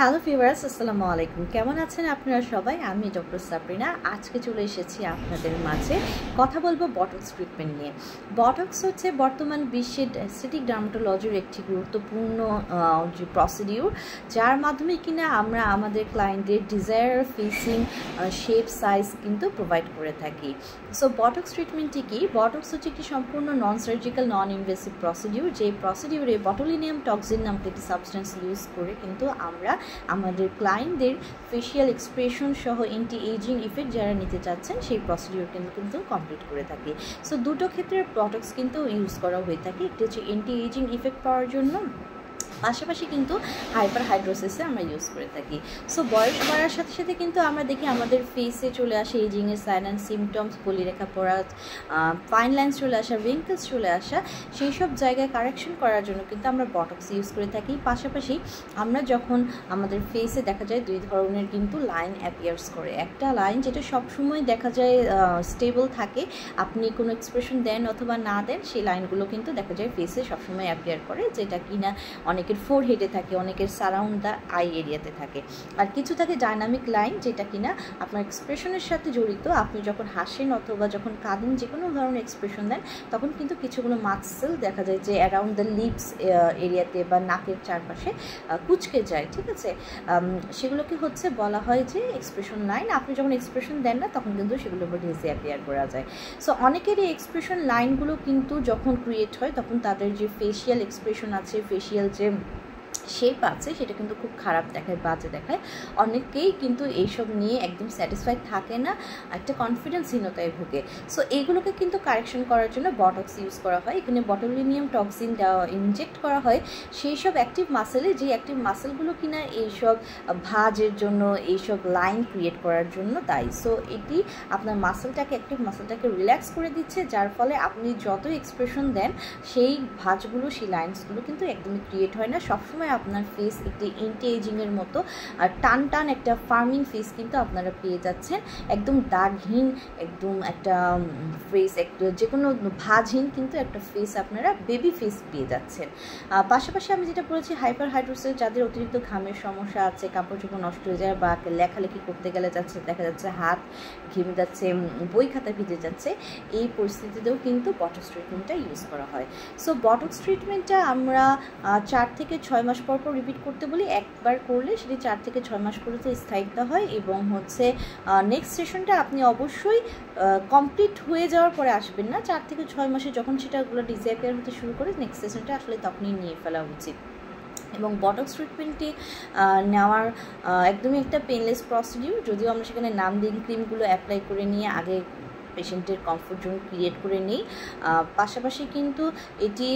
Hello viewers, আসসালামু আলাইকুম। কেমন আছেন আপনারা সবাই? আমি ডক্টর সাবরিনা। আজকে চলে এসেছি আপনাদের মাঝে কথা বলবো বটক্স ট্রিটমেন্ট নিয়ে। বটক্স হচ্ছে বর্তমান বিশ্বের অ্যাস্থেটিক ডার্মাটোলজির একটি গুরুত্বপূর্ণ যে প্রসিডিউর, যার মাধ্যমে কিনা আমরা আমাদের ক্লায়েন্টদের ডিজায়ার ফেসিং শেপ সাইজ কিন্তু প্রোভাইড করে থাকি। সো বটক্স ট্রিটমেন্টটি কি? বটক্স হচ্ছে একটি সম্পূর্ণ non surgical non invasive procedure, যে প্রসিডিউরে বটুলিনিয়াম টক্সিন নামক একটি সাবস্টেন্স ইউজ করে কিন্তু আমরা আমাদের ক্লায়েন্টদের ফেশিয়াল এক্সপ্রেশন সহ অ্যান্টি এজিং ইফেক্ট যারা নিতে চাচ্ছেন সেই প্রসিডিউর কিন্তু কমপ্লিট করে থাকি। সো দুটো ক্ষেত্রে প্রোডাক্টস কিন্তু ইউজ করা হয়ে থাকে। একটি হচ্ছে অ্যান্টি এজিং ইফেক্ট পাওয়ার জন্য, পাশাপাশি কিন্তু হাইপার হাইড্রোসিসে আমরা ইউজ করে থাকি। সো বয়স বাড়ার সাথে সাথে কিন্তু আমরা দেখি আমাদের ফেসে চলে আসে এজিংয়ের সাইন অ্যান্ড সিমটমস, বলিরেখা পড়া, ফাইন লাইন্স চলে আসা, রিঙ্কেলস চলে আসা, সেই সব জায়গায় কারেকশন করার জন্য কিন্তু আমরা বটক্স ইউজ করে থাকি। পাশাপাশি আমরা যখন আমাদের ফেসে দেখা যায় দুই ধরনের কিন্তু লাইন অ্যাপিয়ার্স করে। একটা লাইন যেটা সবসময় দেখা যায় স্টেবল থাকে, আপনি কোনো এক্সপ্রেশন দেন অথবা না দেন, সেই লাইনগুলো কিন্তু দেখা যায় ফেসে সবসময় অ্যাপিয়ার করে, যেটা কিনা অনেকের ফোরহেডে থাকে, অনেকের সারাউন্ড দ্য আই এরিয়াতে থাকে। আর কিছু থাকে ডাইনামিক লাইন, যেটা কিনা আপনার এক্সপ্রেশনের সাথে জড়িত। আপনি যখন হাসেন অথবা যখন কাঁদেন, যে কোনো ধরনের এক্সপ্রেশন দেন, তখন কিন্তু কিছুগুলো মাসেল দেখা যায় যে অ্যারাউন্ড দ্য লিপস এরিয়াতে বা নাকের চারপাশে কুচকে যায়, ঠিক আছে? সেগুলোকে হচ্ছে বলা হয় যে এক্সপ্রেশন লাইন। আপনি যখন এক্সপ্রেশন দেন না, তখন কিন্তু সেগুলোর উপর ডিজে অ্যাপিয়ার করা যায়। সো অনেকের এই এক্সপ্রেশন লাইনগুলো কিন্তু যখন ক্রিয়েট হয়, তখন তাদের যে ফেশিয়াল এক্সপ্রেশন আছে, ফেশিয়াল যে শেপ আছে, সেটা কিন্তু খুব খারাপ দেখায়, বাজে দেখায়। অনেকেই কিন্তু এইসব নিয়ে একদম স্যাটিসফাইড থাকে না, একটা কনফিডেন্সহীনতায় ভুগে। সো এইগুলোকে কিন্তু কারেকশন করার জন্য বটক্স ইউজ করা হয়। এখানে বটুলিনিয়াম টক্সিন ইনজেক্ট করা হয় সেই সব অ্যাক্টিভ মাসেলে, যে অ্যাক্টিভ মাসেলগুলো কিনা এইসব ভাঁজের জন্য, এইসব লাইন ক্রিয়েট করার জন্য দায়ী। সো এটি আপনার মাসেলটাকে, অ্যাক্টিভ মাসেলটাকে রিল্যাক্স করে দিচ্ছে, যার ফলে আপনি যত এক্সপ্রেশন দেন, সেই ভাঁজগুলো, সেই লাইন্সগুলো কিন্তু একদমই ক্রিয়েট হয় না। সবসময় আপনার ফেস একটি অ্যান্টি এজিংয়ের মতো আর টান টান একটা ফার্মিং ফেস কিন্তু আপনারা পেয়ে যাচ্ছেন। একদম দাগহীন, একদম একটা ফেস, একটা যে কোনো ভাঁজহীন কিন্তু একটা ফেস আপনারা বেবি ফেস পেয়ে যাচ্ছেন। পাশাপাশি আমি যেটা বলেছি, হাইপার হাইড্রোসিস, যাদের অতিরিক্ত ঘামের সমস্যা আছে, কাপড় চোপড় নষ্ট হয়ে যায় বা লেখালেখি করতে গেলে দেখা যাচ্ছে হাত ঘেমে যাচ্ছে, বই খাতা ভিজে যাচ্ছে, এই পরিস্থিতিতেও কিন্তু বটক্স ট্রিটমেন্টটা ইউজ করা হয়। সো বটক্স ট্রিটমেন্টটা আমরা 4 থেকে 6 মাস পর রিপিট করতে বলি। একবার করলে সেটি 4 থেকে 6 মাস পর্যন্ত স্থায়িত্ব হয়, এবং হচ্ছে নেক্সট সেশনটা আপনি অবশ্যই কমপ্লিট হয়ে যাওয়ার পরে আসবেন না। 4 থেকে 6 মাসে যখন সেটাগুলো ডিসঅ্যাপিয়ার হতে শুরু করে, নেক্সট সেশনটা আসলে তখনই নিয়ে ফেলা উচিত। এবং বটক্স ট্রিটমেন্টটি নেওয়ার একদমই একটা পেনলেস প্রসিডিউর, যদিও আমরা সেখানে নাম দিন ক্রিমগুলো অ্যাপ্লাই করে নিয়ে আগে পেশেন্টের কমফোর্ট জোন ক্রিয়েট করে নিই। পাশাপাশি কিন্তু এটি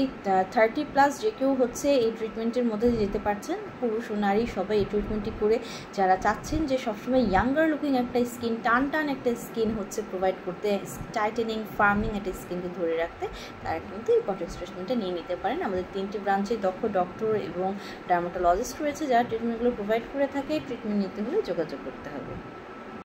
30+ যে কেউ হচ্ছে এই ট্রিটমেন্টের মধ্যে যেতে পারছেন, পুরুষ ও নারী সবাই এই ট্রিটমেন্টটি করে যারা চাচ্ছেন যে সবসময় ইয়াঙ্গার লুকিং একটা স্কিন, টান টান একটা স্কিন হচ্ছে প্রোভাইড করতে, টাইটেনিং ফার্মিং একটা স্কিনকে ধরে রাখতে, তারা কিন্তু এই বটক্স ট্রিটমেন্টটা নিয়ে নিতে পারেন। আমাদের 3টি ব্রাঞ্চে দক্ষ ডক্টর এবং ডার্মাটোলজিস্ট রয়েছে যারা ট্রিটমেন্টগুলো প্রোভাইড করে থাকে। ট্রিটমেন্ট নিতে হলে যোগাযোগ করতে হবে।